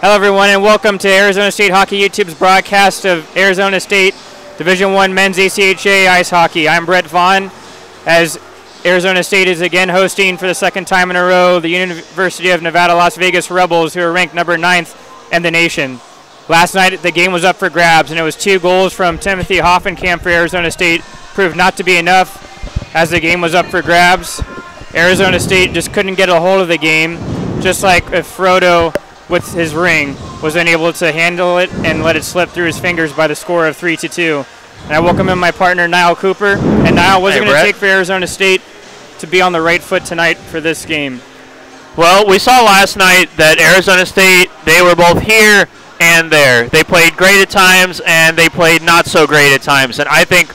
Hello everyone and welcome to Arizona State Hockey YouTube's broadcast of Arizona State Division I Men's ACHA Ice Hockey. I'm Brett Vaughn, as Arizona State is again hosting for the second time in a row the University of Nevada, Las Vegas Rebels, who are ranked number 9th in the nation. Last night the game was up for grabs and it was 2 goals from Timothy Hoffenkamp for Arizona State. Proved not to be enough as the game was up for grabs. Arizona State just couldn't get a hold of the game, just like if Frodo with his ring was unable to handle it and let it slip through his fingers by the score of 3-2. And I welcome in my partner Niall Cooper. And Niall, what's it going to take for Arizona State to be on the right foot tonight for this game? Well, we saw last night that Arizona State, they were both here and there. They played great at times and they played not so great at times. And I think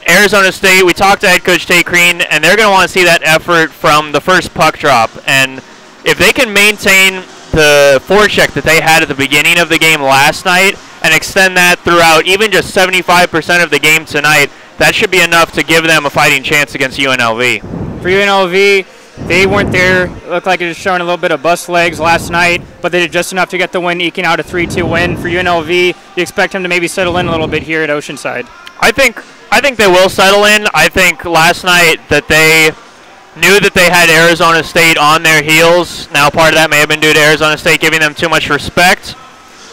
Arizona State, we talked to head coach Tate Crean, and they're going to want to see that effort from the first puck drop. And if they can maintain the forecheck that they had at the beginning of the game last night and extend that throughout even just 75% of the game tonight, that should be enough to give them a fighting chance against UNLV. For UNLV, they weren't there. It looked like it was showing a little bit of bust legs last night, but they did just enough to get the win, eking out a 3-2 win. For UNLV, you expect them to maybe settle in a little bit here at Oceanside? I think they will settle in. I think last night that they knew that they had Arizona State on their heels. Now, part of that may have been due to Arizona State giving them too much respect,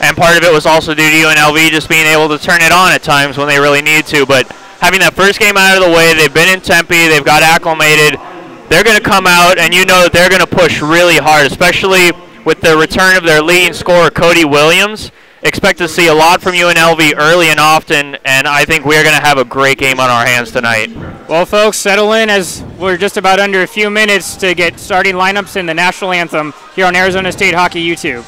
and part of it was also due to UNLV just being able to turn it on at times when they really need to. But having that first game out of the way, they've been in Tempe, they've got acclimated. They're going to come out, and you know that they're going to push really hard, especially with the return of their leading scorer, Cody Williams. Expect to see a lot from UNLV early and often, and I think we're going to have a great game on our hands tonight. Well, folks, settle in as we're just about under a few minutes to get starting lineups in the national anthem here on Arizona State Hockey YouTube.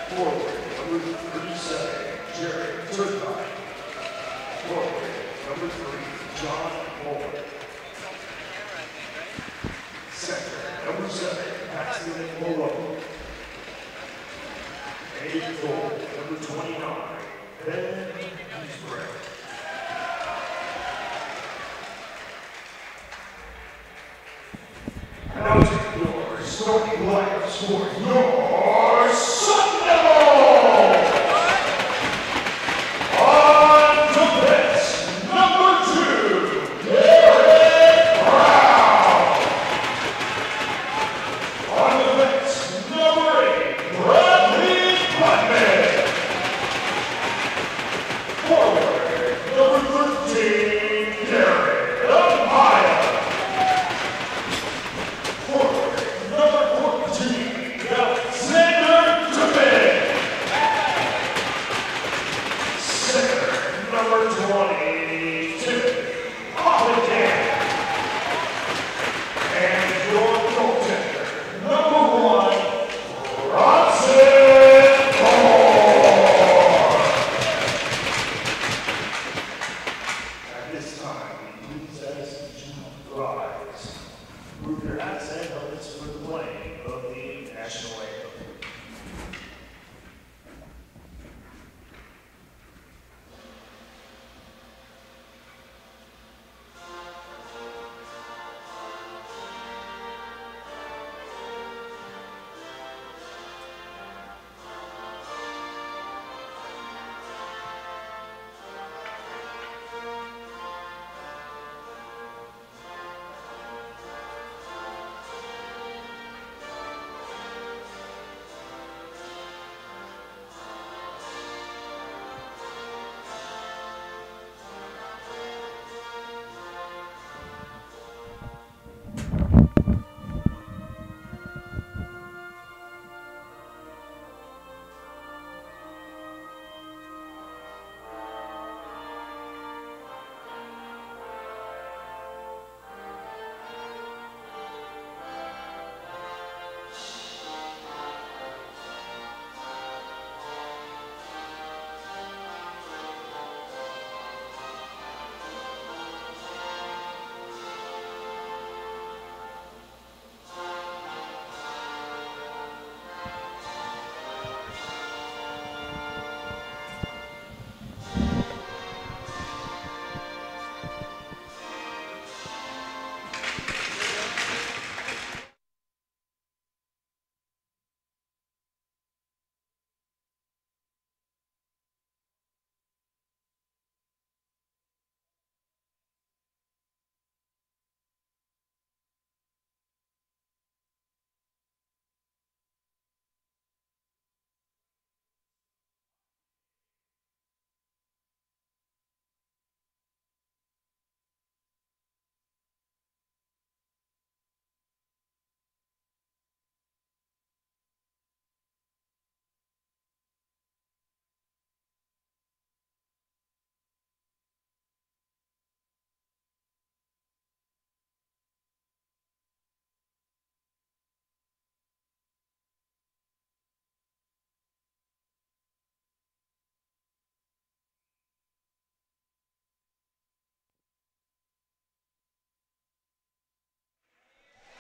Forward, number 37, Jerry Turcotte. Forward, number 3, John Moore. Center, number 7, Paxton Malone. Aide goal, number 29, Ben Giesbrecht. Announcing your starting lineups for your Sun Devils! On defense, number 2, Garrett Brown. On defense, number 8, Bradley Putman. Forward, number 13, Garrett Amaya. Forward, number 14, Alexander Dubin. Center, number 20, Timothy Holiday. And your goaltender, number 1, Bronson Moore. At this time, we please ask you to rise. Move your hats and helmets for the playing of the national anthem.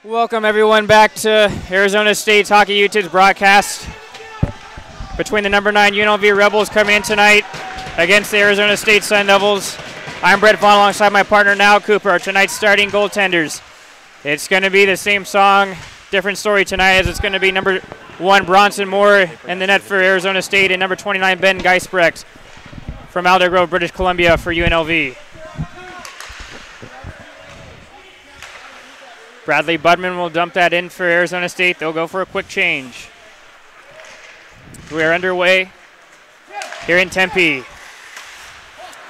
Welcome everyone back to Arizona State's Hockey YouTube's broadcast between the number 9 UNLV Rebels coming in tonight against the Arizona State Sun Devils. I'm Brett Vaughn alongside my partner Now Cooper, tonight's starting goaltenders. It's going to be the same song, different story tonight, as it's going to be number 1 Bronson Moore in the net for Arizona State and number 29 Ben Giesbrecht from Alder Grove, British Columbia for UNLV. Bradley Budman will dump that in for Arizona State. They'll go for a quick change. We are underway here in Tempe.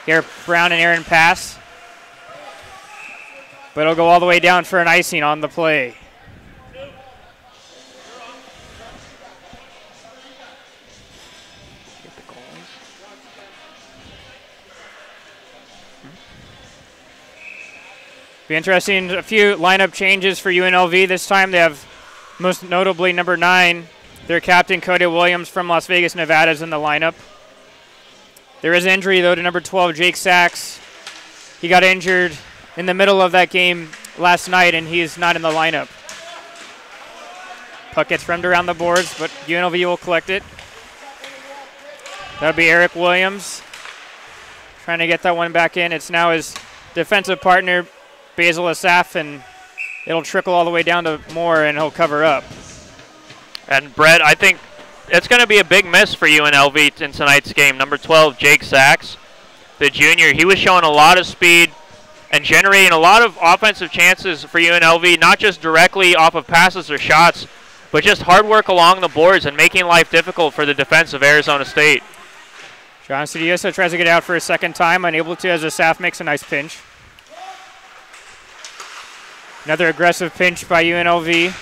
Garrett Brown and Aaron pass. But it'll go all the way down for an icing on the play. Be interesting, a few lineup changes for UNLV. This time they have most notably number 9, Their captain, Cody Williams from Las Vegas, Nevada, is in the lineup. There is an injury, though, to number 12, Jake Sachs. He got injured in the middle of that game last night, and he is not in the lineup. Puck gets rimmed around the boards, but UNLV will collect it. That'll be Eric Williams trying to get that one back in. It's now his defensive partner, Basil Asaf, and it'll trickle all the way down to Moore, and he'll cover up. And Brett, I think it's going to be a big miss for UNLV in tonight's game. Number 12, Jake Sachs, the junior. He was showing a lot of speed and generating a lot of offensive chances for UNLV, not just directly off of passes or shots, but just hard work along the boards and making life difficult for the defense of Arizona State. John Studioso tries to get out for a second time, unable to as Asaf makes a nice pinch. Another aggressive pinch by UNLV.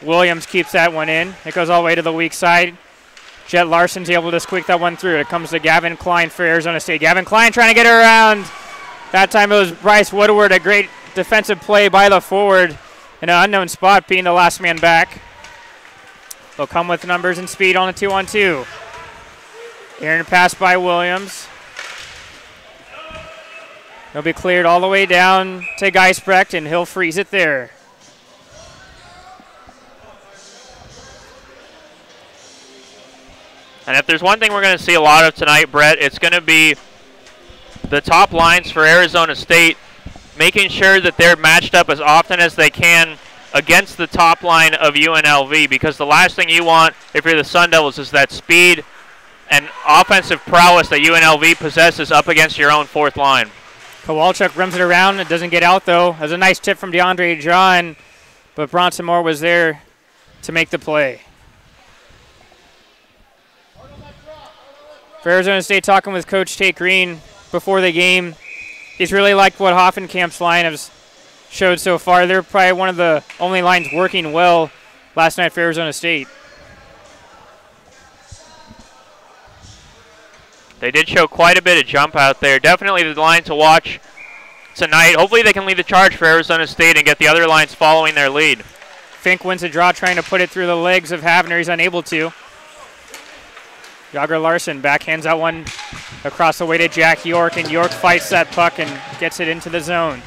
Williams keeps that one in. It goes all the way to the weak side. Jet Larson's able to squeak that one through. It comes to Gavin Klein for Arizona State. Gavin Klein trying to get her around. That time it was Bryce Woodward, a great defensive play by the forward in an unknown spot, being the last man back. They'll come with numbers and speed on a 2-on-2. Aaron pass by Williams. He'll be cleared all the way down to Geisbrecht, and he'll freeze it there. And if there's one thing we're going to see a lot of tonight, Brett, it's going to be the top lines for Arizona State, making sure that they're matched up as often as they can against the top line of UNLV, because the last thing you want if you're the Sun Devils is that speed and offensive prowess that UNLV possesses up against your own fourth line. Kowalchuk rims it around. It doesn't get out, though. That's a nice tip from DeAndre John, but Bronson Moore was there to make the play. For Arizona State, talking with Coach Tate Green before the game, he's really liked what Hoffenkamp's line has showed so far. They're probably one of the only lines working well last night for Arizona State. They did show quite a bit of jump out there. Definitely the line to watch tonight. Hopefully they can lead the charge for Arizona State and get the other lines following their lead. Fink wins a draw trying to put it through the legs of Havner. He's unable to. Yager Larson backhands that one across the way to Jack York, and York fights that puck and gets it into the zone.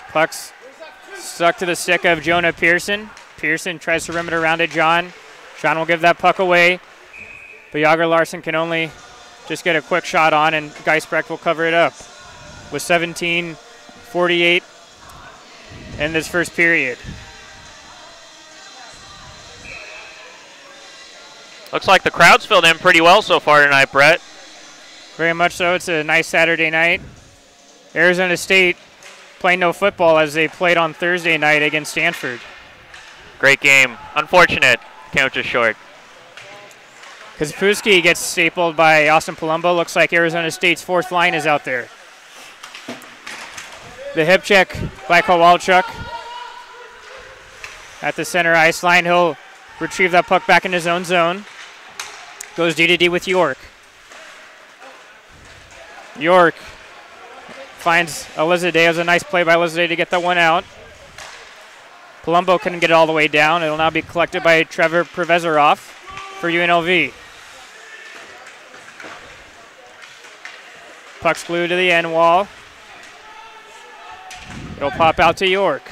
Puck's stuck to the stick of Jonah Pearson. Pearson tries to rim it around to John. John will give that puck away, but Yager Larson can only just get a quick shot on, and Geisbrecht will cover it up with 17:48 in this first period. Looks like the crowd's filled in pretty well so far tonight, Brett. Very much so. It's a nice Saturday night. Arizona State playing no football as they played on Thursday night against Stanford. Great game. Unfortunate. Count just short. Kazapuski gets stapled by Austin Palumbo. Looks like Arizona State's fourth line is out there. The hip check by Kowalchuk. At the center ice line, he'll retrieve that puck back in his own zone. Goes D-to-D with York. York finds Elizabeth. It was a nice play by Elizabeth to get that one out. Palumbo couldn't get it all the way down. It'll now be collected by Trevor Prevezerov for UNLV. Puck's glued to the end wall. It'll pop out to York.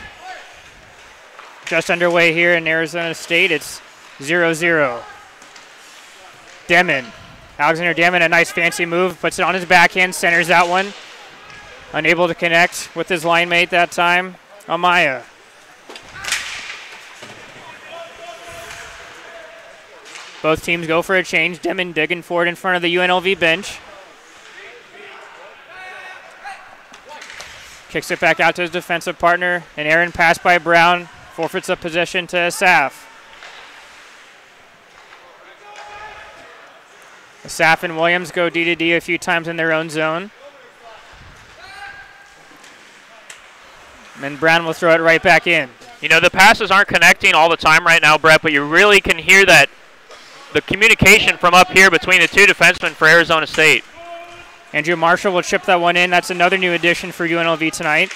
Just underway here in Arizona State. It's 0-0. Demon. Alexander Demon, a nice fancy move. Puts it on his backhand, centers that one. Unable to connect with his line mate that time. Amaya. Both teams go for a change. Demon digging forward in front of the UNLV bench. Kicks it back out to his defensive partner. An errant pass by Brown. Forfeits the possession to Asaf. Asaf and Williams go D-to-D a few times in their own zone. And then Brown will throw it right back in. You know, the passes aren't connecting all the time right now, Brett, but you really can hear that the communication from up here between the two defensemen for Arizona State. Andrew Marshall will chip that one in. That's another new addition for UNLV tonight.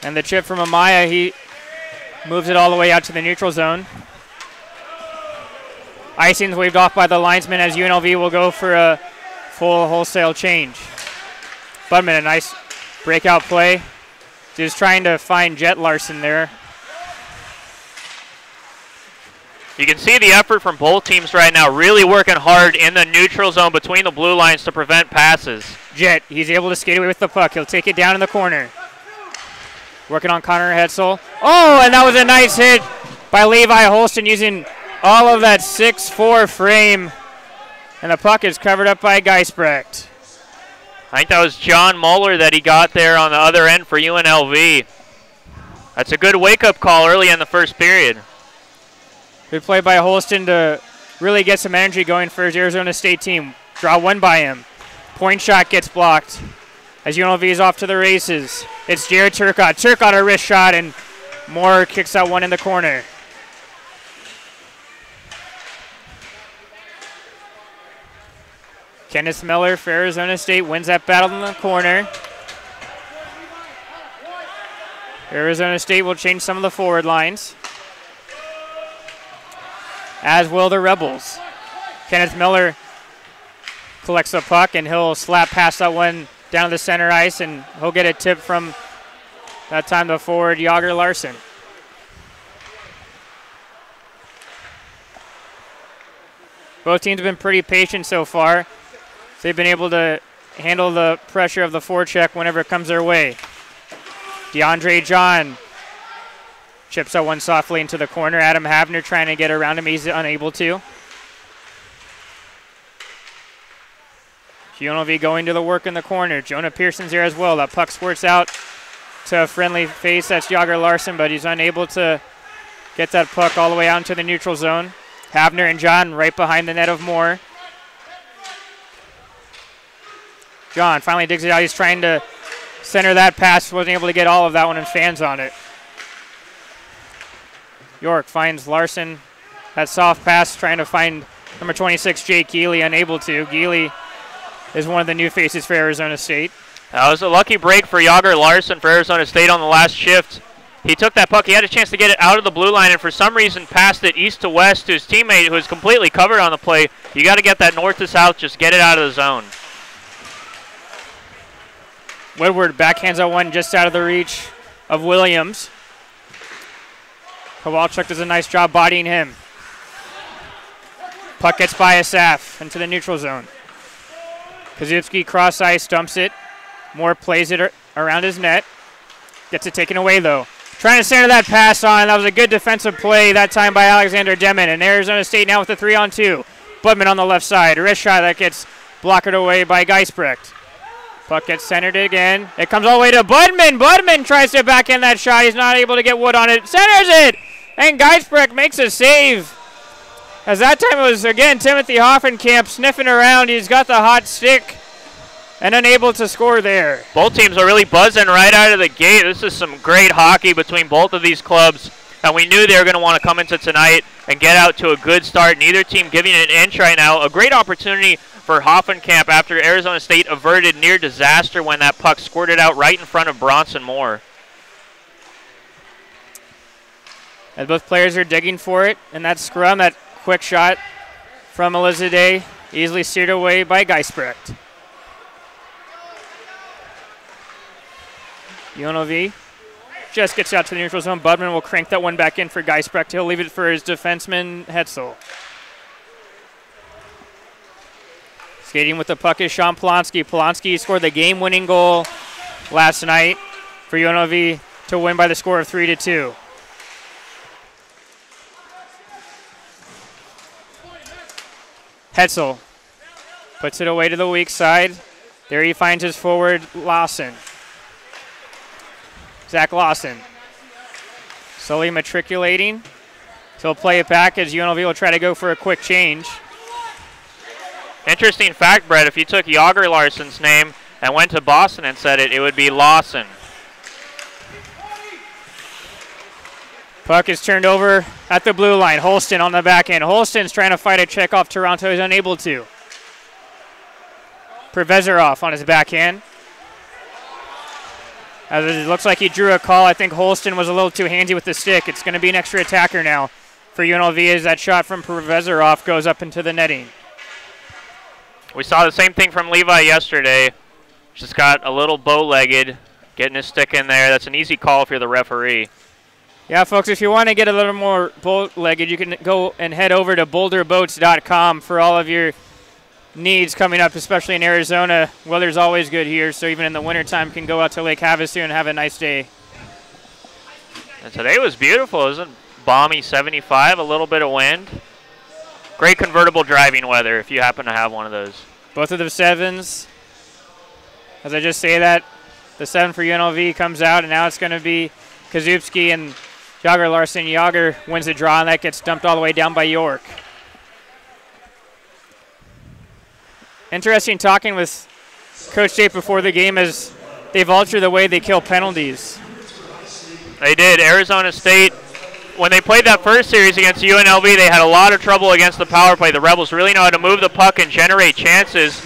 And the chip from Amaya, he moves it all the way out to the neutral zone. Icing's waved off by the linesman as UNLV will go for a full wholesale change. Budman, a nice breakout play. Just trying to find Jet Larson there. You can see the effort from both teams right now, really working hard in the neutral zone between the blue lines to prevent passes. Jet, he's able to skate away with the puck. He'll take it down in the corner. Working on Connor Hetzel. Oh, and that was a nice hit by Levi Holston using all of that 6'4" frame. And the puck is covered up by Geisbrecht. I think that was John Muller that he got there on the other end for UNLV. That's a good wake-up call early in the first period. Good play by Holston to really get some energy going for his Arizona State team. Draw one by him. Point shot gets blocked as UNLV is off to the races. It's Jared Turcott. Turcott a wrist shot, and Moore kicks out one in the corner. Kenneth Miller for Arizona State wins that battle in the corner. Arizona State will change some of the forward lines, as will the Rebels. Kenneth Miller collects the puck, and he'll slap past that one down to the center ice, and he'll get a tip from, that time, the forward, Yager Larson. Both teams have been pretty patient so far. They've been able to handle the pressure of the forecheck whenever it comes their way. DeAndre John chips that one softly into the corner. Adam Havner trying to get around him. He's unable to. UNLV going to the work in the corner. Jonah Pearson's there as well. That puck squirts out to a friendly face. That's Yager Larson, but he's unable to get that puck all the way out into the neutral zone. Havner and John right behind the net of Moore. John finally digs it out. He's trying to center that pass. Wasn't able to get all of that one and fans on it. York finds Larson. That soft pass trying to find number 26, Jake Geely. Unable to. Geely is one of the new faces for Arizona State. That was a lucky break for Yager Larson for Arizona State on the last shift. He took that puck. He had a chance to get it out of the blue line and for some reason passed it east to west to his teammate who was completely covered on the play. You got to get that north to south. Just get it out of the zone. Woodward backhands that one just out of the reach of Williams. Kowalczyk does a nice job bodying him. Puck gets by Asaf into the neutral zone. Kozubski cross ice, dumps it. Moore plays it around his net. Gets it taken away though. Trying to center that pass on. That was a good defensive play that time by Alexander Demon. And Arizona State now with a 3-on-2. Budman on the left side. A wrist shot that gets blocked away by Geisbrecht. Puck gets centered again. It comes all the way to Budman. Budman tries to back in that shot. He's not able to get Wood on it. Centers it! And Geisbrecht makes a save. As that time it was, again, Timothy Hoffenkamp sniffing around. He's got the hot stick and unable to score there. Both teams are really buzzing right out of the gate. This is some great hockey between both of these clubs. And we knew they were going to want to come into tonight and get out to a good start. Neither team giving it an inch right now. A great opportunity for Hoffenkamp after Arizona State averted near disaster when that puck squirted out right in front of Bronson Moore. As both players are digging for it, and that scrum, that quick shot from Elizade, easily steered away by Geisbrecht. UNLV just gets out to the neutral zone. Budman will crank that one back in for Geisbrecht. He'll leave it for his defenseman, Hetzel. Skating with the puck is Sean Polonsky. Polonsky scored the game-winning goal last night for UNLV to win by the score of 3-2. Hetzel puts it away to the weak side. There he finds his forward, Lawson. Zach Lawson slowly matriculating. So he'll play it back as UNLV will try to go for a quick change. Interesting fact, Brett, if you took Yager Larson's name and went to Boston and said it, it would be Lawson. Puck is turned over at the blue line. Holston on the back end. Holston's trying to fight a check off Toronto. He's unable to. Prevezerov on his backhand. As it looks like he drew a call. I think Holston was a little too handsy with the stick. It's going to be an extra attacker now for UNLV as that shot from Profesorov goes up into the netting. We saw the same thing from Levi yesterday. Just got a little bow-legged, getting his stick in there. That's an easy call if you're the referee. Yeah, folks, if you want to get a little more bow-legged, you can go and head over to boulderboats.com for all of your needs coming up, especially in Arizona. Weather's always good here, so even in the wintertime, you can go out to Lake Havasu and have a nice day. And today was beautiful, isn't it? Balmy 75, a little bit of wind. Great convertible driving weather if you happen to have one of those. Both of the 7s. As I just say that, the 7 for UNLV comes out, and now it's going to be Kazupski and Yager Larson. Yager wins the draw, and that gets dumped all the way down by York. Interesting talking with Coach Tate before the game as they've altered the way they kill penalties. They did. Arizona State, when they played that first series against UNLV, they had a lot of trouble against the power play. The Rebels really know how to move the puck and generate chances.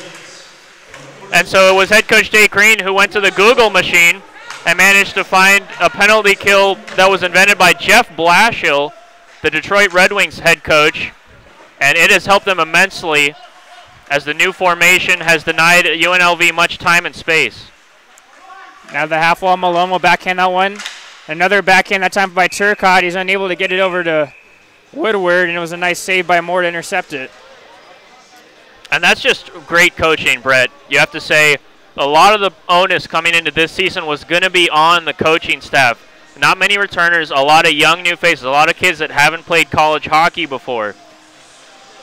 And so it was head coach Jay Green who went to the Google machine and managed to find a penalty kill that was invented by Jeff Blashill, the Detroit Red Wings head coach. And it has helped them immensely as the new formation has denied UNLV much time and space. Now the half wall, Malone will backhand that one. Another backhand, that time by Turcotte. He's unable to get it over to Woodward, and it was a nice save by Moore to intercept it. And that's just great coaching, Brett. You have to say a lot of the onus coming into this season was going to be on the coaching staff. Not many returners, a lot of young new faces, a lot of kids that haven't played college hockey before.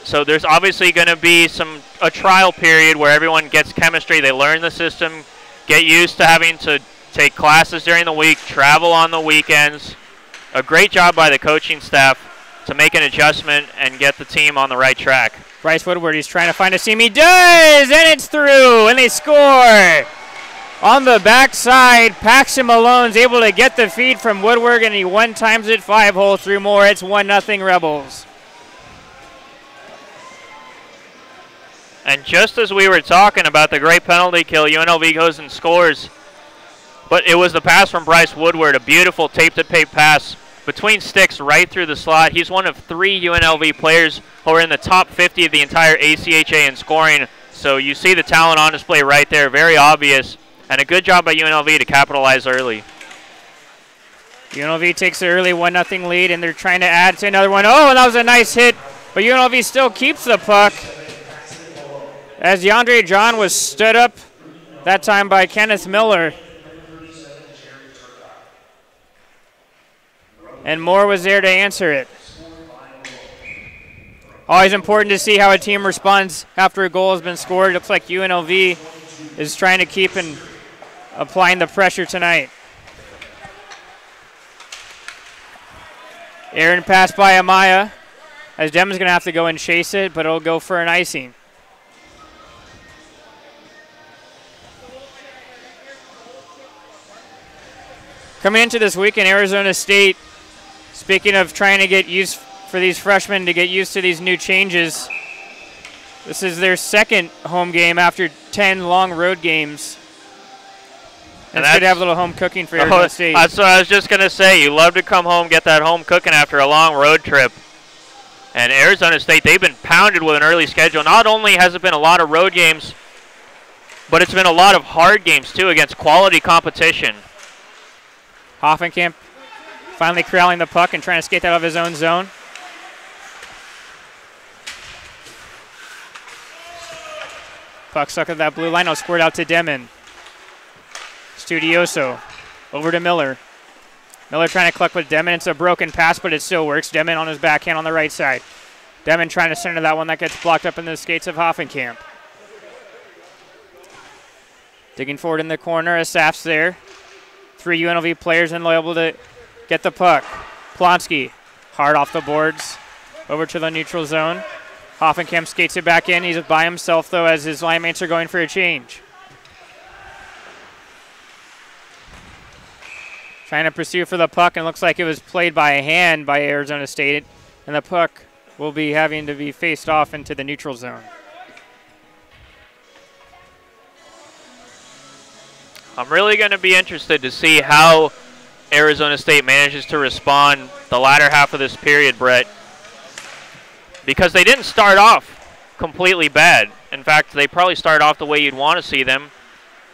So there's obviously going to be a trial period where everyone gets chemistry, they learn the system, get used to having to take classes during the week, travel on the weekends. A great job by the coaching staff to make an adjustment and get the team on the right track. Bryce Woodward, he's trying to find a seam. He does, and it's through, and they score. On the backside, Paxton Malone's able to get the feed from Woodward, and he one-times it 5-hole through Moore. It's 1-0 Rebels. And just as we were talking about the great penalty kill, UNLV goes and scores. But it was the pass from Bryce Woodward, a beautiful tape-to-tape pass between sticks right through the slot. He's one of 3 UNLV players who are in the top 50 of the entire ACHA in scoring. So you see the talent on display right there, very obvious. And a good job by UNLV to capitalize early. UNLV takes an early 1-0 lead, and they're trying to add to another one. Oh, and that was a nice hit, but UNLV still keeps the puck. As DeAndre John was stood up, that time by Kenneth Miller. And Moore was there to answer it. Always important to see how a team responds after a goal has been scored. It looks like UNLV is trying to keep and applying the pressure tonight. Aaron passed by Amaya, as Demon's going to have to go and chase it, but it'll go for an icing. Coming into this weekend, Arizona State, speaking of trying to get used for these freshmen to get used to these new changes, this is their second home game after 10 long road games. And it's good to have a little home cooking for Arizona State. That's what I was just going to say. You love to come home, get that home cooking after a long road trip. And Arizona State, they've been pounded with an early schedule. Not only has it been a lot of road games, but it's been a lot of hard games, too, against quality competition. Hoffenkamp finally corralling the puck and trying to skate that out of his own zone. Puck stuck at that blue line. Now squared out to Demon. Studioso over to Miller. Miller trying to collect with Demon. It's a broken pass, but it still works. Demon on his backhand on the right side. Demon trying to center that one. That gets blocked up in the skates of Hoffenkamp. Digging forward in the corner. Asaf's there. 3 UNLV players and able to get the puck. Plonsky hard off the boards over to the neutral zone. Hoffenkamp skates it back in. He's by himself, though, as his line mates are going for a change. Trying to pursue for the puck, and looks like it was played by a hand by Arizona State, and the puck will be having to be faced off into the neutral zone. I'm really going to be interested to see how Arizona State manages to respond the latter half of this period, Brett, because they didn't start off completely bad. In fact, they probably started off the way you'd want to see them.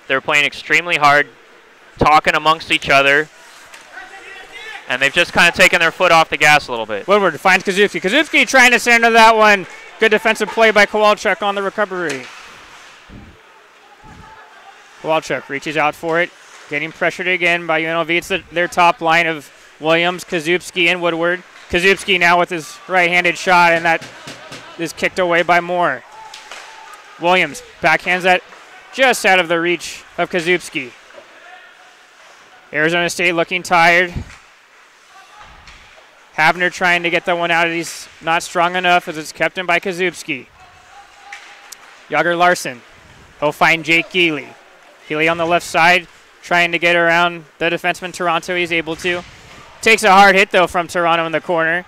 They were playing extremely hard, talking amongst each other, and they've just kind of taken their foot off the gas a little bit. Woodward finds Kazupski. Kazupski trying to center that one. Good defensive play by Kowalczyk on the recovery. Kowalczyk reaches out for it, getting pressured again by UNLV. It's their top line of Williams, Kazupski, and Woodward. Kazupski now with his right-handed shot, and that is kicked away by Moore. Williams backhands that just out of the reach of Kazupski. Arizona State looking tired. Havner trying to get that one out. He's not strong enough as it's kept in by Kazupski. Yager Larson. He'll find Jake Geely. Geely on the left side trying to get around the defenseman Toronto. He's able to. Takes a hard hit, though, from Toronto in the corner.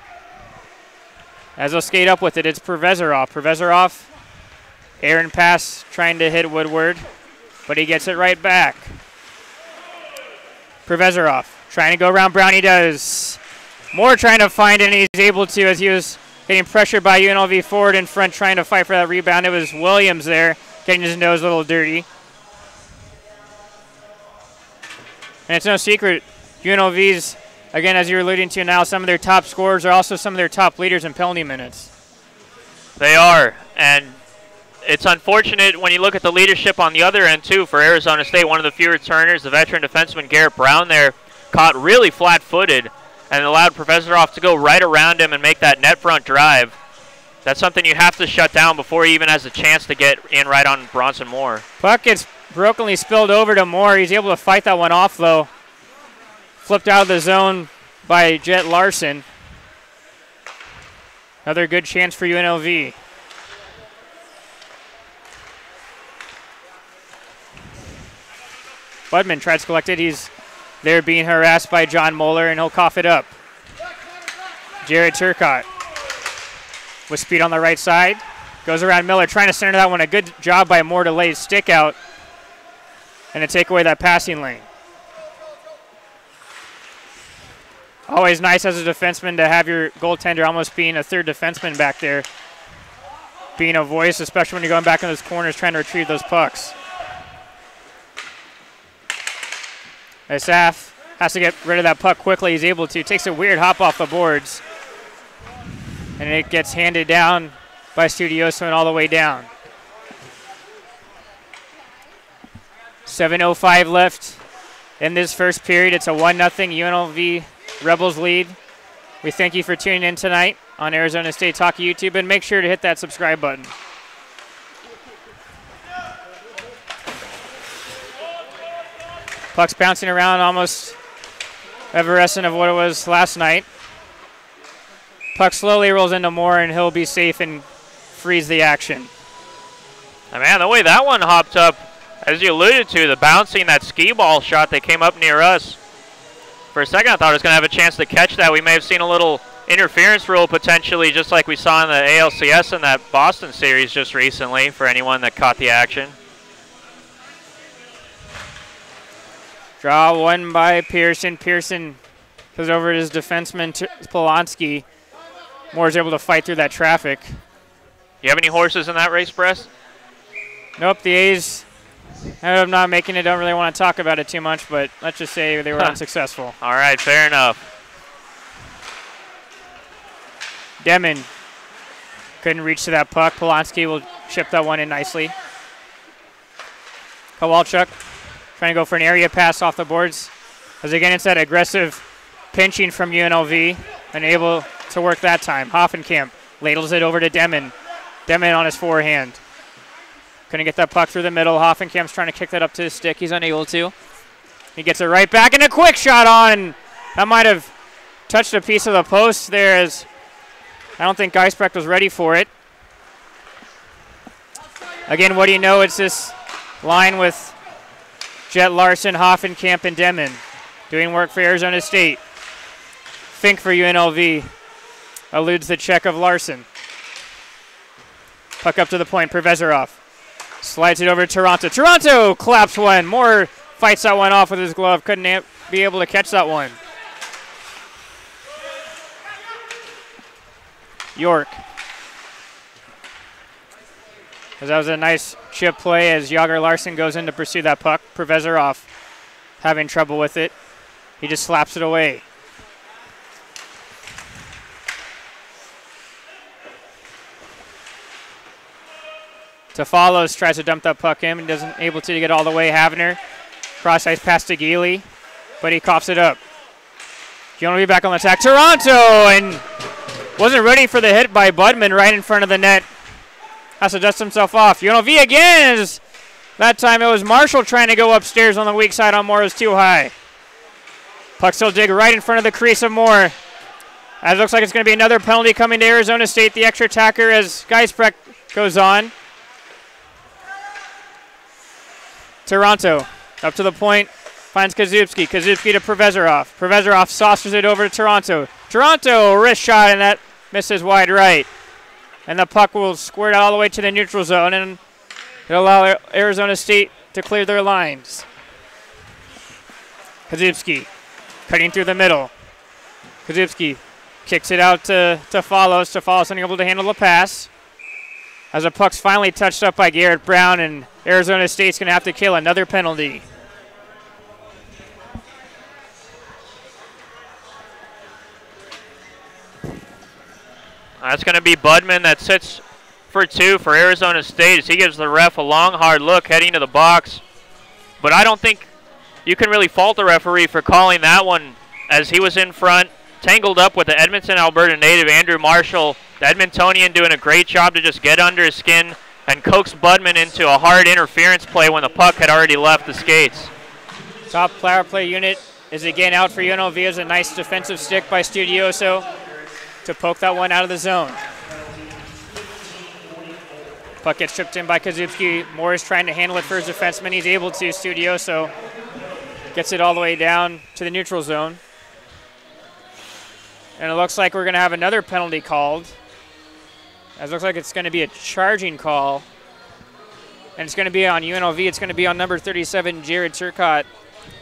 As they'll skate up with it, it's Provezorov. Provezorov, Aaron pass trying to hit Woodward, but he gets it right back. Provezorov trying to go around Brown. He does. Moore trying to find it, and he's able to as he was getting pressured by UNLV forward in front trying to fight for that rebound. It was Williams there getting his nose a little dirty. And it's no secret, UNLV's, again, as you're alluding to now, some of their top scorers are also some of their top leaders in penalty minutes. They are, and it's unfortunate when you look at the leadership on the other end, too, for Arizona State. One of the few returners, the veteran defenseman Garrett Brown there, caught really flat-footed and allowed Provezorov to go right around him and make that net front drive. That's something you have to shut down before he even has a chance to get in right on Bronson Moore. Puck gets brokenly spilled over to Moore. He's able to fight that one off, though. Flipped out of the zone by Jet Larson. Another good chance for UNLV. Budman tries to collect it. He's there being harassed by John Moeller, and he'll cough it up. Jared Turcotte with speed on the right side. Goes around Miller, trying to center that one. A good job by Moore to lay his stick out and to take away that passing lane. Always nice as a defenseman to have your goaltender almost being a third defenseman back there. Being a voice, especially when you're going back in those corners trying to retrieve those pucks. Asaf has to get rid of that puck quickly. He's able to. Takes a weird hop off the boards. And it gets handed down by Studioso and all the way down. 7:05 left in this first period. It's a 1-0 UNLV Rebels lead. We thank you for tuning in tonight on Arizona State's Hockey YouTube, and make sure to hit that subscribe button. Puck's bouncing around, almost evanescent of what it was last night. Puck slowly rolls into Moore, and he'll be safe and freeze the action. And man, the way that one hopped up, as you alluded to, the bouncing, that skee ball shot that came up near us. For a second, I thought I was going to have a chance to catch that. We may have seen a little interference rule potentially, just like we saw in the ALCS in that Boston series just recently, for anyone that caught the action. Draw one by Pearson. Pearson goes over to his defenseman, Polonsky. Moore's able to fight through that traffic. You have any horses in that race, Bress? Nope, the A's ended up not making it. Don't really want to talk about it too much, but let's just say they were unsuccessful. All right, fair enough. Demon couldn't reach to that puck. Polonsky will chip that one in nicely. Kowalczyk trying to go for an area pass off the boards. As again, it's that aggressive pinching from UNLV, and able to work that time. Hoffenkamp ladles it over to Demon. Demon on his forehand. Couldn't get that puck through the middle. Hoffenkamp's trying to kick that up to his stick. He's unable to. He gets it right back, and a quick shot on. That might have touched a piece of the post there, as I don't think Geisbrecht was ready for it. Again, what do you know? It's this line with Jet Larson, Hoffenkamp, and Demon doing work for Arizona State. Fink for UNLV eludes the check of Larson. Puck up to the point, Provezorov slides it over to Toronto. Toronto claps one. Moore fights that one off with his glove. Couldn't be able to catch that one. York. As that was a nice chip play as Jager Larson goes in to pursue that puck. Provezerov having trouble with it. He just slaps it away. Tafalos tries to dump that puck in and doesn't able to get all the way. Havner. Cross ice pass to Geely, but he coughs it up. UNLV back on the attack. Toronto, and wasn't ready for the hit by Budman right in front of the net. Has to dust himself off. UNLV again. As that time it was Marshall trying to go upstairs on the weak side on Moore. It was too high. Puck still dig right in front of the crease of Moore. As it looks like it's going to be another penalty coming to Arizona State. The extra attacker as Geisbrecht goes on. Toronto up to the point, finds Kazubski. Kazubski to Provezerov. Provezerov saucers it over to Toronto. Toronto, wrist shot, and that misses wide right. And the puck will squirt all the way to the neutral zone, and it'll allow Arizona State to clear their lines. Kazubski cutting through the middle. Kazubski kicks it out to Follows. Follows unable to handle the pass. As the puck's finally touched up by Garrett Brown, and Arizona State's going to have to kill another penalty. That's going to be Budman that sits for 2 for Arizona State as he gives the ref a long, hard look heading to the box. But I don't think you can really fault the referee for calling that one as he was in front, tangled up with the Edmonton, Alberta native, Andrew Marshall. The Edmontonian doing a great job to just get under his skin and coax Budman into a hard interference play when the puck had already left the skates. Top power play unit is again out for UNLV. As a nice defensive stick by Studioso to poke that one out of the zone. Puck gets tripped in by Kazubski. Moore is trying to handle it for his defenseman. He's able to. Studioso gets it all the way down to the neutral zone. And it looks like we're going to have another penalty called. As it looks like it's going to be a charging call. And it's going to be on UNLV. It's going to be on number 37, Jared Turcotte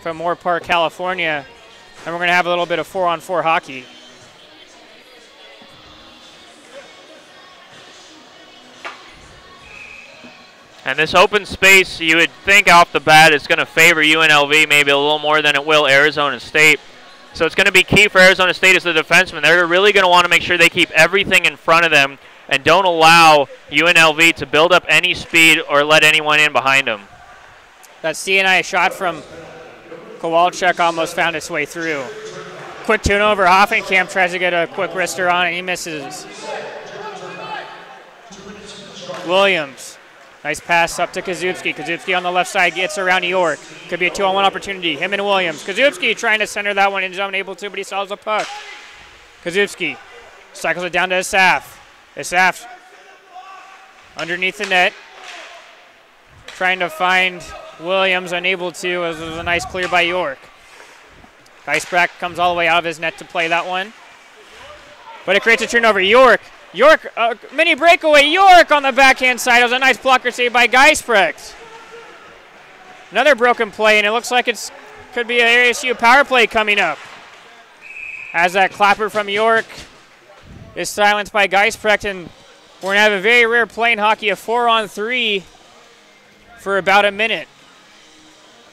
from Moore Park, California. And we're going to have a little bit of 4-on-4 hockey. And this open space, you would think off the bat, is going to favor UNLV maybe a little more than it will Arizona State. So it's going to be key for Arizona State as the defenseman. They're really going to want to make sure they keep everything in front of them and don't allow UNLV to build up any speed or let anyone in behind them. That CNI shot from Kowalczyk almost found its way through. Quick turnover. Hoffenkamp tries to get a quick wrister on it. He misses. Williams. Nice pass up to Kazubski. Kazubski on the left side gets around York. Could be a 2-on-1 opportunity. Him and Williams. Kazubski trying to center that one and is unable to, but he solves the puck. Kazubski cycles it down to Asaf. Asaf underneath the net. Trying to find Williams, unable to, as it was a nice clear by York. Geisbrecht comes all the way out of his net to play that one. But it creates a turnover. York, mini breakaway. York on the backhand side. It was a nice blocker save by Geisbrecht. Another broken play, and it looks like it could be an ASU power play coming up. As that clapper from York is silenced by Geisbrecht, and we're going to have a very rare play in hockey, a 4-on-3 for about a minute.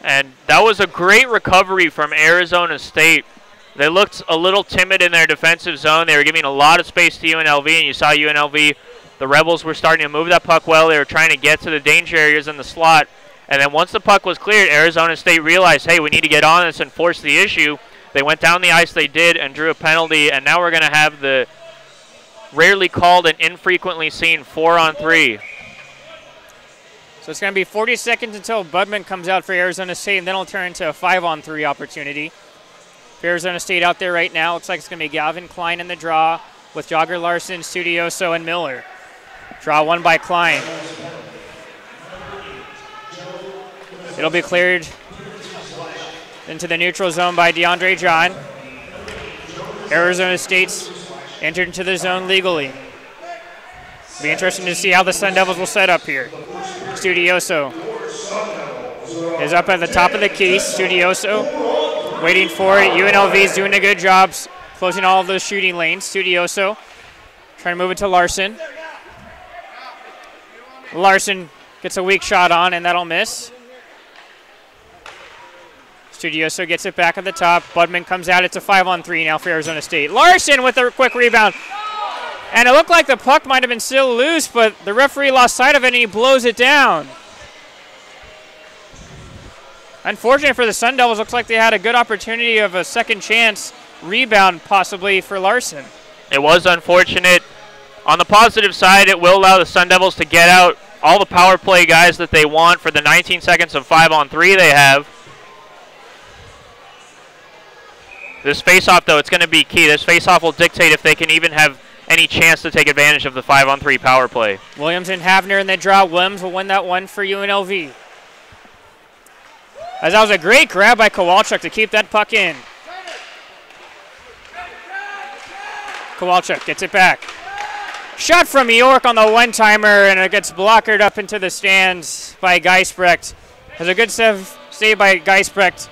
And that was a great recovery from Arizona State. They looked a little timid in their defensive zone. They were giving a lot of space to UNLV, and you saw UNLV, the Rebels were starting to move that puck well. They were trying to get to the danger areas in the slot. And then once the puck was cleared, Arizona State realized, hey, we need to get on this and force the issue. They went down the ice, they did, and drew a penalty, and now we're going to have the rarely called and infrequently seen 4-on-3. So it's going to be 40 seconds until Budman comes out for Arizona State, and then it'll turn into a 5-on-3 opportunity. For Arizona State out there right now, looks like it's going to be Galvin Klein in the draw with Jager Larson, Studioso, and Miller. Draw one by Klein. It'll be cleared into the neutral zone by DeAndre John. Arizona State's entered into the zone legally. Be interesting to see how the Sun Devils will set up here. Studioso is up at the top of the key. Studioso waiting for it. UNLV is doing a good job closing all of those shooting lanes. Studioso trying to move it to Larson. Larson gets a weak shot on, and that'll miss. Studioso gets it back at the top. Budman comes out. It's a 5-on-3 now for Arizona State. Larson with a quick rebound. And it looked like the puck might have been still loose, but the referee lost sight of it, and he blows it down. Unfortunate for the Sun Devils. Looks like they had a good opportunity of a second chance rebound possibly for Larson. It was unfortunate. On the positive side, it will allow the Sun Devils to get out all the power play guys that they want for the 19 seconds of 5-on-3 they have. This face-off, though, it's going to be key. This face-off will dictate if they can even have any chance to take advantage of the 5-on-3 power play. Williams and Havner in the draw. Williams will win that one for UNLV. As that was a great grab by Kowalczyk to keep that puck in. Kowalczyk gets it back. Shot from York on the one-timer, and it gets blockered up into the stands by Geisbrecht. Has a good save by Geisbrecht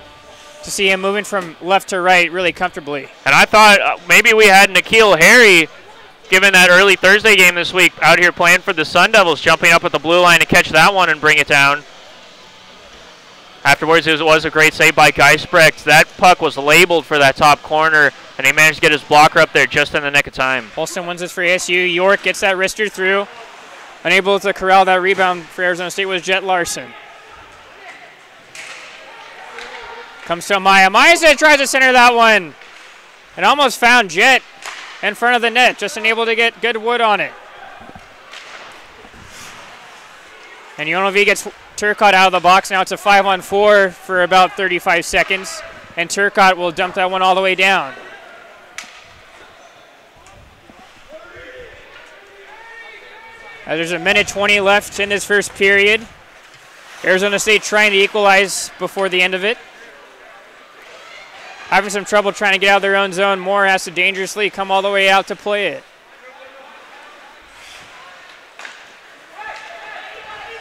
to see him moving from left to right really comfortably. And I thought maybe we had Nikhil Harry, given that early Thursday game this week, out here playing for the Sun Devils, jumping up at the blue line to catch that one and bring it down. Afterwards, it was a great save by Geisbrecht. That puck was labeled for that top corner, and he managed to get his blocker up there just in the nick of time. Olsen wins this for ASU. York gets that wrister through. Unable to corral that rebound for Arizona State was Jet Larson. Comes to Amaya. Amaya tries to center that one and almost found Jet in front of the net, just unable to get good wood on it. And UNLV gets Turcotte out of the box. Now it's a 5-on-4 for about 35 seconds, and Turcotte will dump that one all the way down. There's a minute 20 left in this first period. Arizona State trying to equalize before the end of it. Having some trouble trying to get out of their own zone. Moore has to dangerously come all the way out to play it.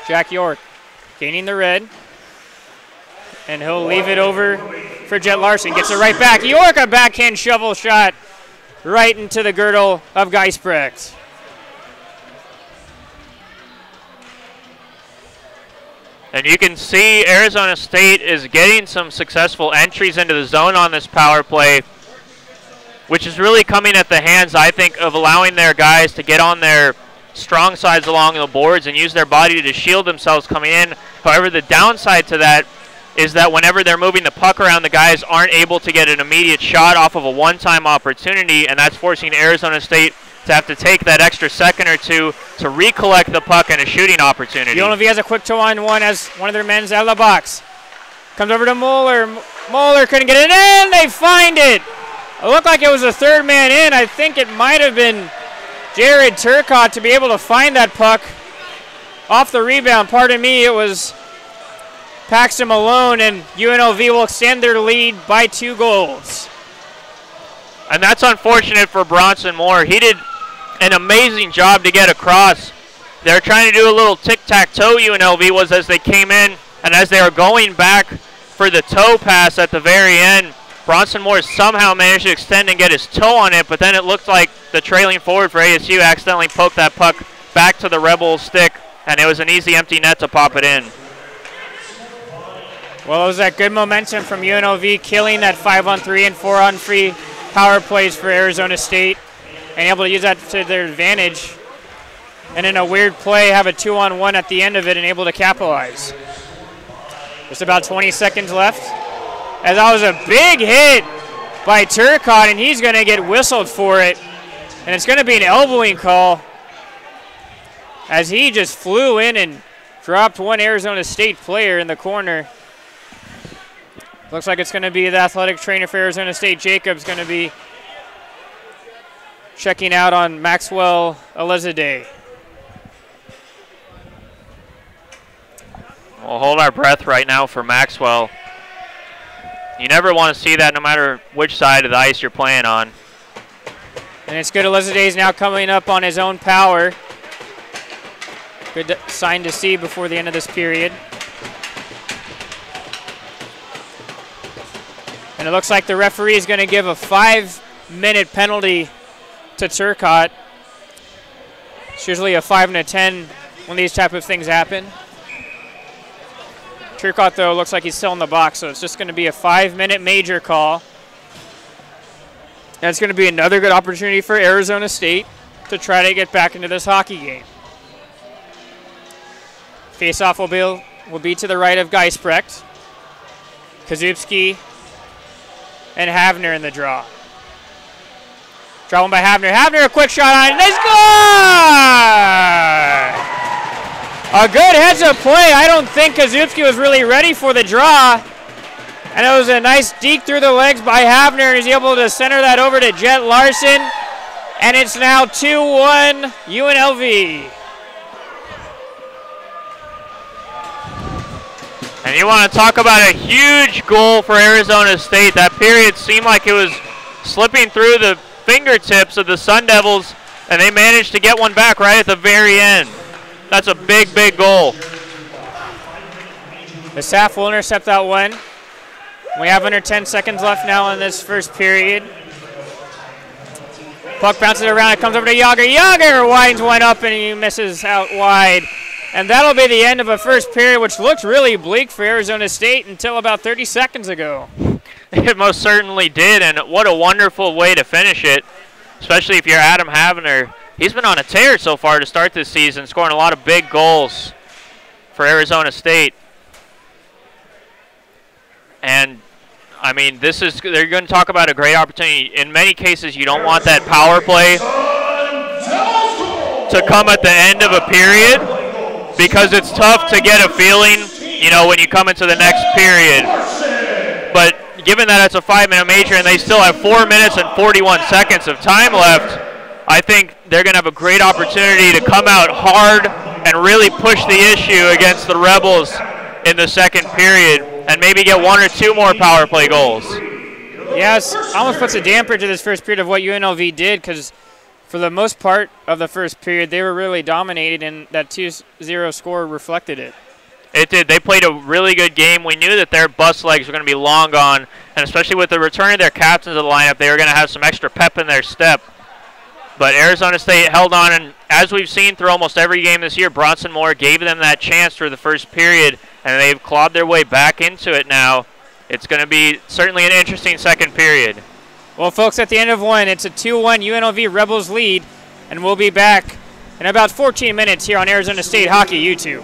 Jack York gaining the red. And he'll leave it over for Jet Larson. Gets it right back. York, a backhand shovel shot right into the girdle of Geisbrecht. And you can see Arizona State is getting some successful entries into the zone on this power play, which is really coming at the hands, I think, of allowing their guys to get on their strong sides along the boards and use their body to shield themselves coming in. However, the downside to that is that whenever they're moving the puck around, the guys aren't able to get an immediate shot off of a one-time opportunity, and that's forcing Arizona State to have to take that extra second or two to recollect the puck and a shooting opportunity. UNLV has a quick 2-on-1 as one of their men's out of the box. Comes over to Moeller. Moeller couldn't get it in. They find it. It looked like it was a third man in. I think it might have been Jared Turcotte to be able to find that puck off the rebound. Pardon me, it was Paxton Malone, and UNLV will extend their lead by 2 goals. And that's unfortunate for Bronson Moore. He did an amazing job to get across. They're trying to do a little tic-tac-toe, UNLV was, as they came in, and as they were going back for the toe pass at the very end, Bronson Moore somehow managed to extend and get his toe on it, but then it looked like the trailing forward for ASU accidentally poked that puck back to the Rebels stick, and it was an easy empty net to pop it in. Well, it was that good momentum from UNLV killing that 5-on-3 and 4-on-3 power plays for Arizona State and able to use that to their advantage. And in a weird play, have a 2-on-1 at the end of it and able to capitalize. Just about 20 seconds left. As that was a big hit by Turcotte, and he's going to get whistled for it. And it's going to be an elbowing call as he just flew in and dropped one Arizona State player in the corner. Looks like it's going to be the athletic trainer for Arizona State, Jacobs, going to be checking out on Maxwell Elizadeh. We'll hold our breath right now for Maxwell. You never want to see that no matter which side of the ice you're playing on. And it's good. Elizadeh is now coming up on his own power. Good sign to see before the end of this period. And it looks like the referee is going to give a 5-minute penalty to Turcotte. It's usually a 5 and a 10 when these type of things happen. Turcotte, though, looks like he's still in the box, so it's just going to be a 5-minute major call. And it's going to be another good opportunity for Arizona State to try to get back into this hockey game. Face-off will be to the right of Geisbrecht. Kazubski and Havner in the draw. Draw one by Havner. Havner, a quick shot on it. Nice goal! A good heads-up play. I don't think Kazubski was really ready for the draw. And it was a nice deke through the legs by Havner, and he's able to center that over to Jet Larson. And it's now 2-1 UNLV. And you want to talk about a huge goal for Arizona State. That period seemed like it was slipping through the fingertips of the Sun Devils, and they managed to get one back right at the very end. That's a big, big goal. The staff will intercept that one. We have under 10 seconds left now in this first period. Puck bounces around, it comes over to Yager. Yager winds one up and he misses out wide. And that'll be the end of a first period, which looked really bleak for Arizona State until about 30 seconds ago. It most certainly did, and what a wonderful way to finish it, especially if you're Adam Havner. He's been on a tear so far to start this season, scoring a lot of big goals for Arizona State. And, I mean, they're going to talk about a great opportunity. In many cases, you don't want that power play to come at the end of a period because it's tough to get a feeling, you know, when you come into the next period. But given that it's a 5-minute major and they still have 4 minutes and 41 seconds of time left, I think they're going to have a great opportunity to come out hard and really push the issue against the Rebels in the second period and maybe get 1 or 2 more power play goals. Yes, almost puts a damper to this first period of what UNLV did, because for the most part of the first period, they were really dominated, and that 2-0 score reflected it. It did. They played a really good game. We knew that their bus legs were going to be long gone, and especially with the return of their captains to the lineup, they were going to have some extra pep in their step. But Arizona State held on, and as we've seen through almost every game this year, Bronson Moore gave them that chance through the first period, and they've clawed their way back into it now. It's going to be certainly an interesting second period. Well, folks, at the end of one, it's a 2-1 UNLV Rebels lead, and we'll be back in about 14 minutes here on Arizona State Hockey YouTube.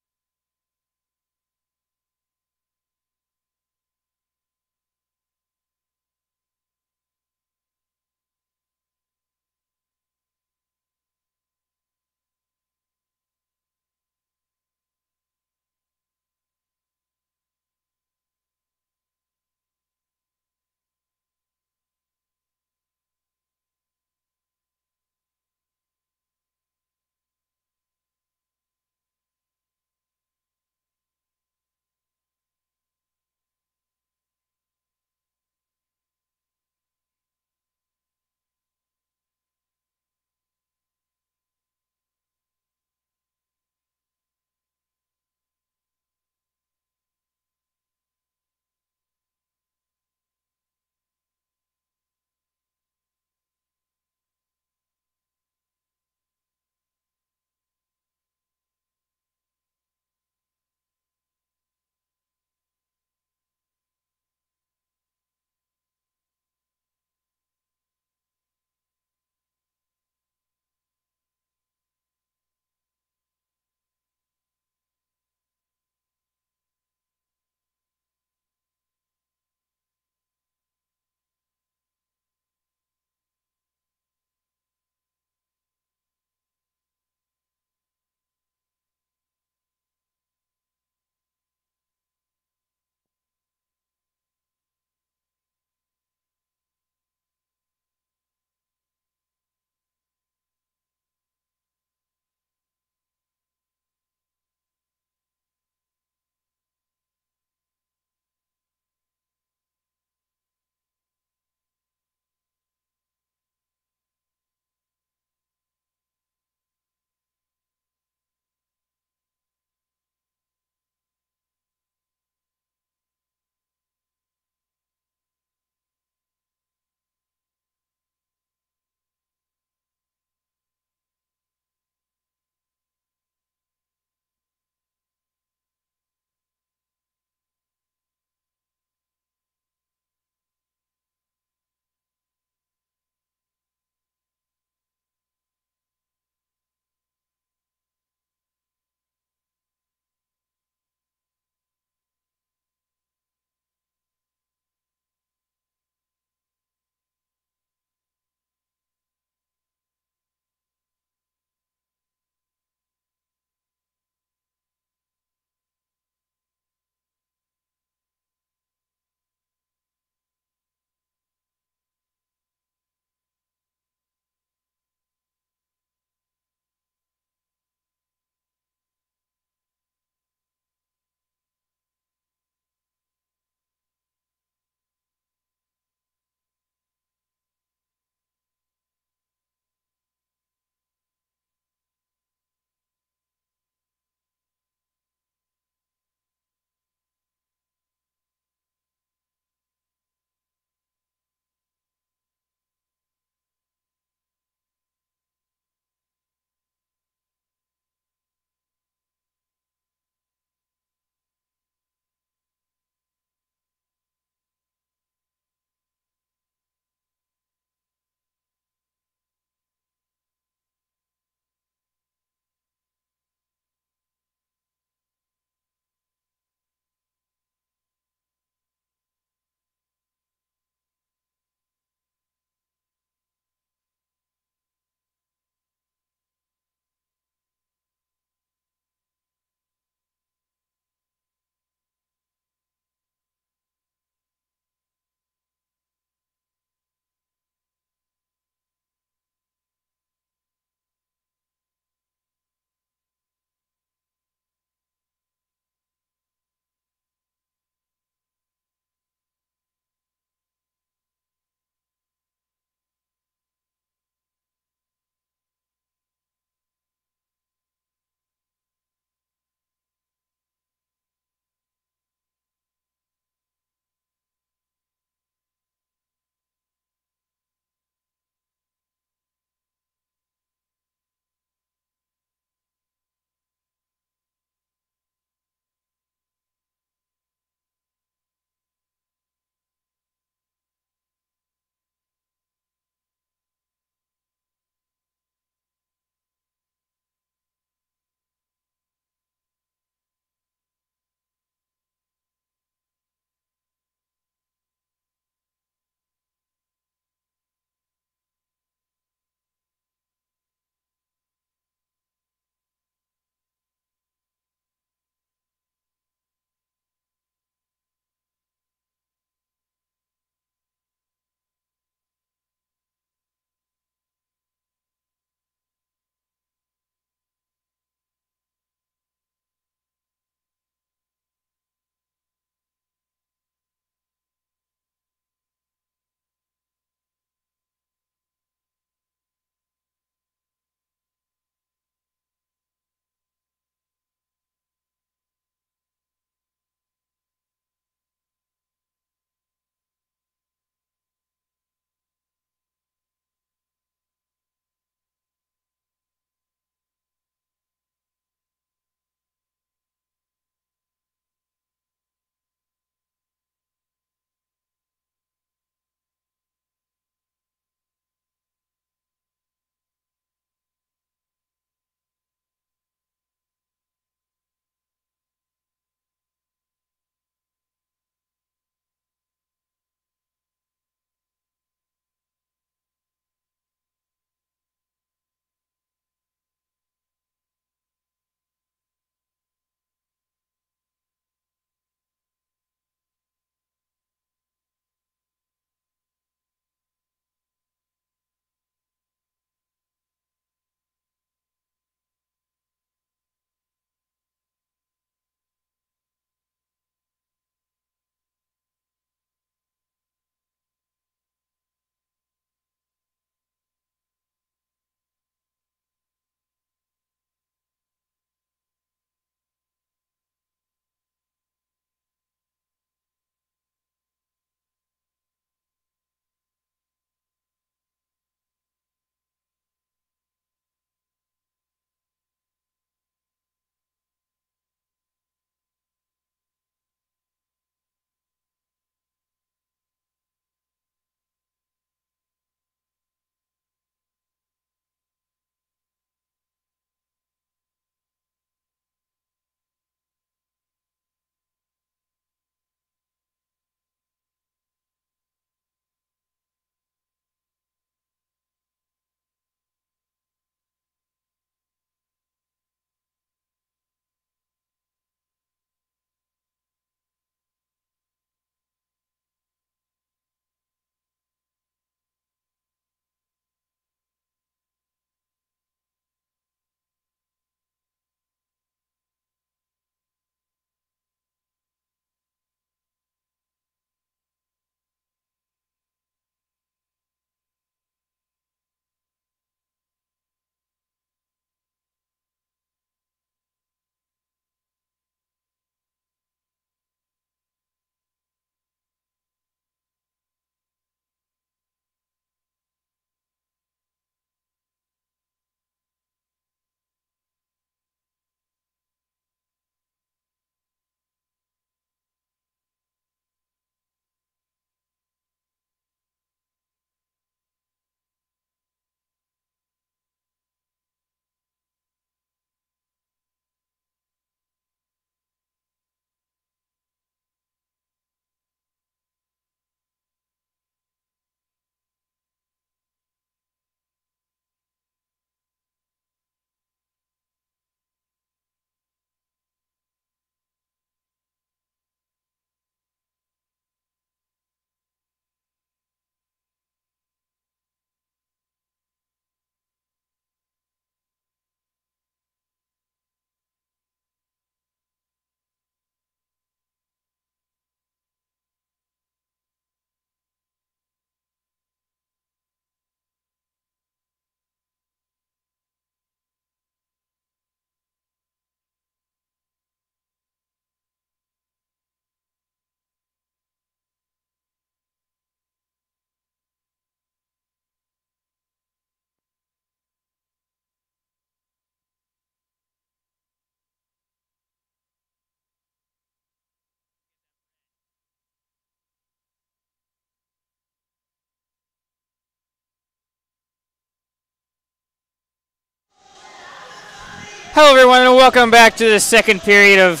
Hello everyone and welcome back to the second period of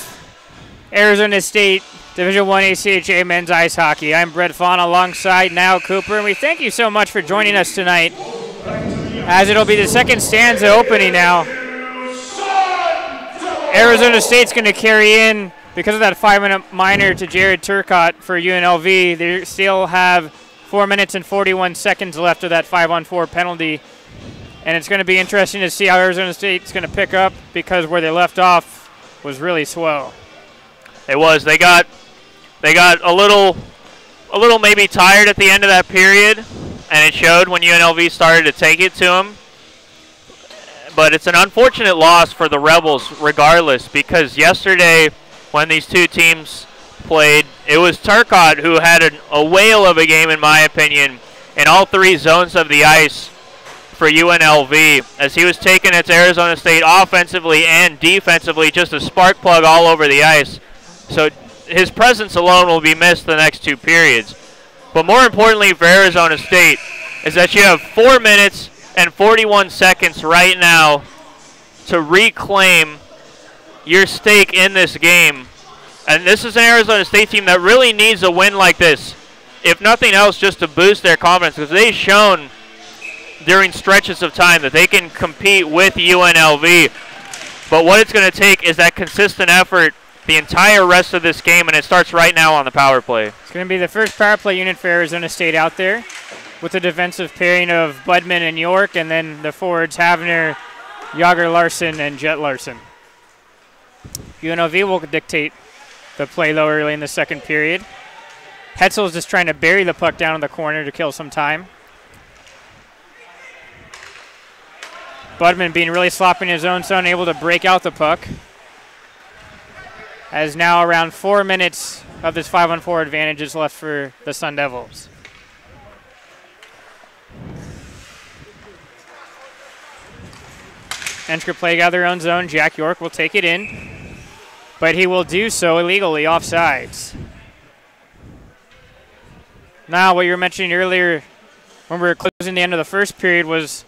Arizona State Division I ACHA Men's Ice Hockey. I'm Brett Vaughn alongside Niall Cooper, and we thank you so much for joining us tonight, as it'll be the second stanza opening now. Arizona State's going to carry in, because of that 5-minute minor to Jared Turcotte for UNLV, they still have 4 minutes and 41 seconds left of that 5-on-4 penalty. And it's going to be interesting to see how Arizona State's going to pick up, because where they left off was really swell. It was. They got a little maybe tired at the end of that period, and it showed when UNLV started to take it to them. But it's an unfortunate loss for the Rebels regardless, because yesterday when these two teams played, it was Turcotte who had a whale of a game, in my opinion, in all three zones of the ice for UNLV, as he was taking it to Arizona State offensively and defensively, just a spark plug all over the ice. So his presence alone will be missed the next two periods. But more importantly for Arizona State is that you have 4 minutes and 41 seconds right now to reclaim your stake in this game. And this is an Arizona State team that really needs a win like this, if nothing else, just to boost their confidence, because they've shown during stretches of time that they can compete with UNLV. But what it's going to take is that consistent effort the entire rest of this game, and it starts right now on the power play. It's going to be the first power play unit for Arizona State out there, with the defensive pairing of Budman and York, and then the forwards Havner, Yager Larson, and Jet Larson. UNLV will dictate the play though early in the second period. Hetzel's just trying to bury the puck down in the corner to kill some time. Budman being really sloppy in his own zone, able to break out the puck. As now around 4 minutes of this 5-on-4 advantage is left for the Sun Devils. Enter play out of their own zone. Jack York will take it in, but he will do so illegally, offsides. Now, what you were mentioning earlier when we were closing the end of the first period was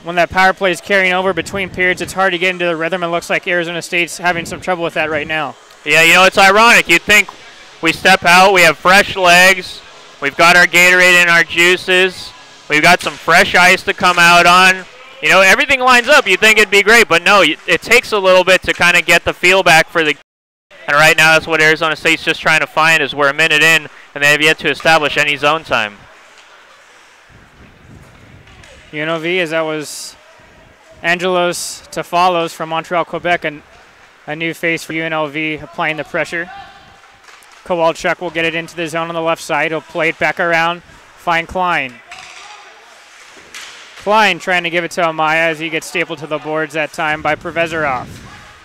when that power play is carrying over between periods, it's hard to get into the rhythm. It looks like Arizona State's having some trouble with that right now. Yeah, you know, it's ironic. You'd think we step out, we have fresh legs, we've got our Gatorade and our juices, we've got some fresh ice to come out on. You know, everything lines up. You'd think it'd be great, but no, it takes a little bit to kind of get the feel back for the game. And right now that's what Arizona State's just trying to find, is we're a minute in and they have yet to establish any zone time. UNLV, as that was Angelos Tafalos from Montreal, Quebec, and a new face for UNLV applying the pressure. Kowalchuk will get it into the zone on the left side. He'll play it back around, find Klein. Klein trying to give it to Amaya as he gets stapled to the boards that time by Provezorov.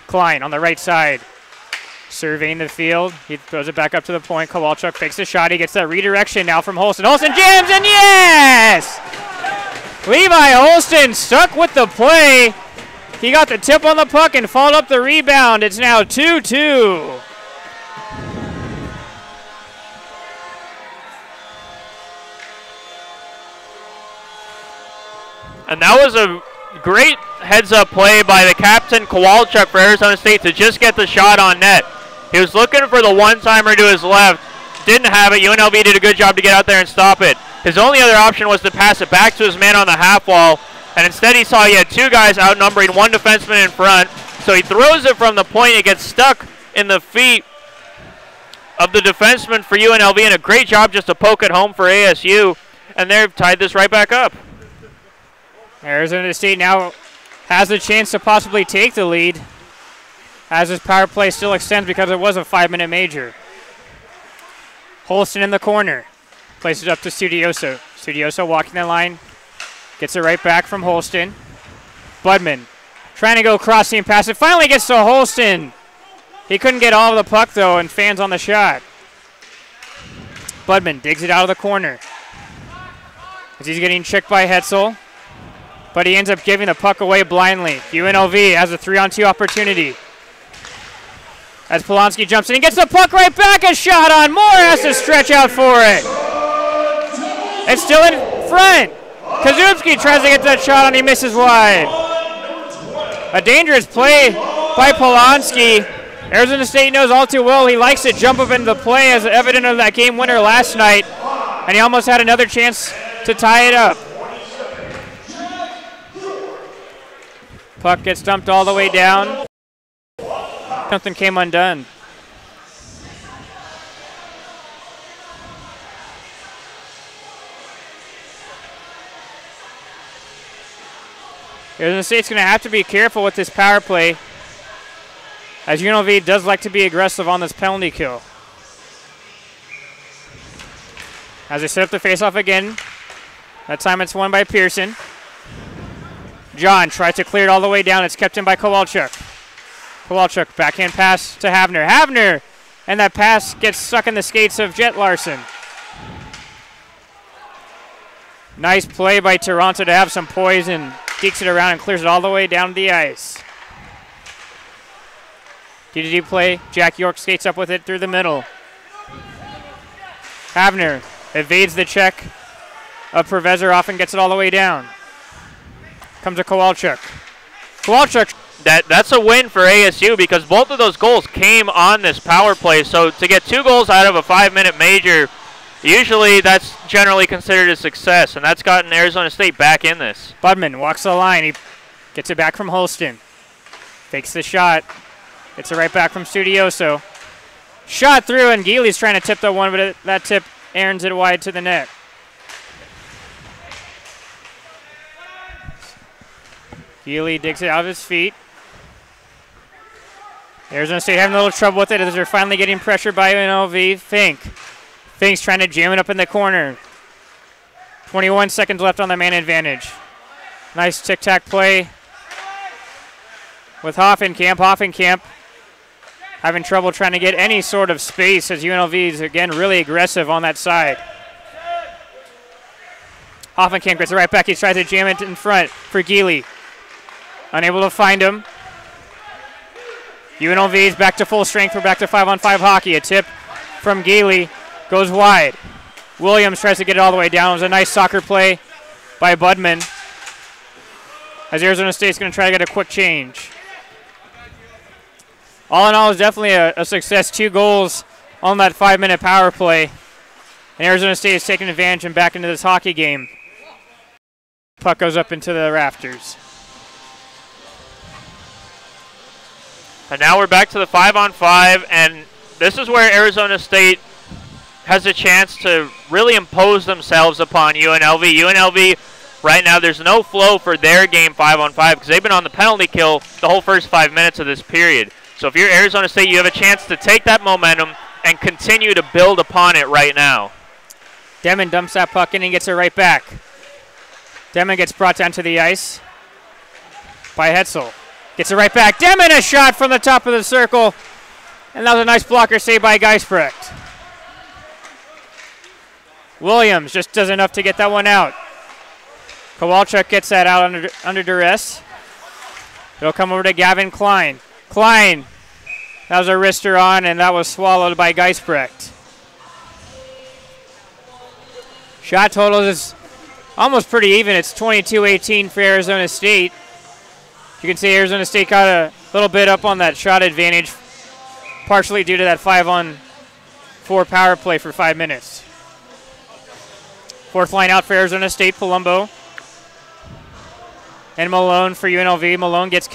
Klein on the right side, surveying the field. He throws it back up to the point. Kowalchuk fakes a shot. He gets that redirection now from Holston. Holston jams, and yes! Levi Holston stuck with the play. He got the tip on the puck and followed up the rebound. It's now 2-2. And that was a great heads-up play by the captain, Kowalchuk, for Arizona State to just get the shot on net. He was looking for the one-timer to his left. Didn't have it. UNLV did a good job to get out there and stop it. His only other option was to pass it back to his man on the half wall, and instead he saw he had two guys outnumbering one defenseman in front. So he throws it from the point. It gets stuck in the feet of the defenseman for UNLV, and a great job just to poke it home for ASU, and they've tied this right back up. Arizona State now has a chance to possibly take the lead, as this power play still extends because it was a 5-minute major. Holston in the corner. Plays it up to Studioso. Studioso walking the line. Gets it right back from Holston. Budman trying to go crossing and pass it. Finally gets to Holston. He couldn't get all of the puck, though, and fans on the shot. Budman digs it out of the corner as he's getting checked by Hetzel, but he ends up giving the puck away blindly. UNLV has a 3-on-2 opportunity. As Polonsky jumps in, he gets the puck right back. A shot on. Moore has to stretch out for it. It's still in front. Kazubski tries to get that shot on. He misses wide. A dangerous play by Polanski. Arizona State knows all too well he likes to jump up into the play, as evident of that game winner last night, and he almost had another chance to tie it up. Puck gets dumped all the way down. Something came undone. Arizona State's going to have to be careful with this power play, as UNLV does like to be aggressive on this penalty kill. As they set up the faceoff again, that time it's won by Pearson. John tries to clear it all the way down. It's kept in by Kowalchuk. Kowalchuk, backhand pass to Havner. Havner! And that pass gets stuck in the skates of Jet Larson. Nice play by Toronto to have some poise and dekes it around and clears it all the way down to the ice. DDD play. Jack York skates up with it through the middle. Havner evades the check of Provezorov and gets it all the way down. Comes to Kowalchuk. Kowalchuk. That's a win for ASU because both of those goals came on this power play. So to get 2 goals out of a 5-minute major, usually that's generally considered a success, and that's gotten Arizona State back in this. Budman walks the line. He gets it back from Holston. Fakes the shot. Gets it right back from Studioso. Shot through, and Geely's trying to tip the one, but that tip errands it wide to the net. Geely digs it out of his feet. Arizona State having a little trouble with it as they're finally getting pressured by UNLV. Fink's trying to jam it up in the corner. 21 seconds left on the man advantage. Nice tic-tac play with Hoffenkamp. Hoffenkamp having trouble trying to get any sort of space as UNLV is, again, really aggressive on that side. Hoffenkamp gets it right back. He tries to jam it in front for Geely. Unable to find him. UNLV is back to full strength. We're back to 5-on-5 hockey. A tip from Geely goes wide. Williams tries to get it all the way down. It was a nice soccer play by Budman, as Arizona State's going to try to get a quick change. All in all, it's definitely a success. 2 goals on that 5-minute power play. And Arizona State is taking advantage and back into this hockey game. Puck goes up into the rafters. And now we're back to the 5-on-5, and this is where Arizona State has a chance to really impose themselves upon UNLV. UNLV, right now, there's no flow for their game 5-on-5 because they've been on the penalty kill the whole first 5 minutes of this period. So if you're Arizona State, you have a chance to take that momentum and continue to build upon it right now. Demon dumps that puck in and gets it right back. Demon gets brought down to the ice by Hetzel. Gets it right back. Demon, a shot from the top of the circle. And that was a nice blocker save by Geisbrecht. Williams just does enough to get that one out. Kowalchuk gets that out under duress. It'll come over to Gavin Klein. Klein, that was a wrister on, and that was swallowed by Geisbrecht. Shot total is almost pretty even. It's 22-18 for Arizona State. You can see Arizona State got a little bit up on that shot advantage, partially due to that 5-on-4 power play for 5 minutes. Fourth line out for Arizona State, Palumbo. And Malone for UNLV. Malone gets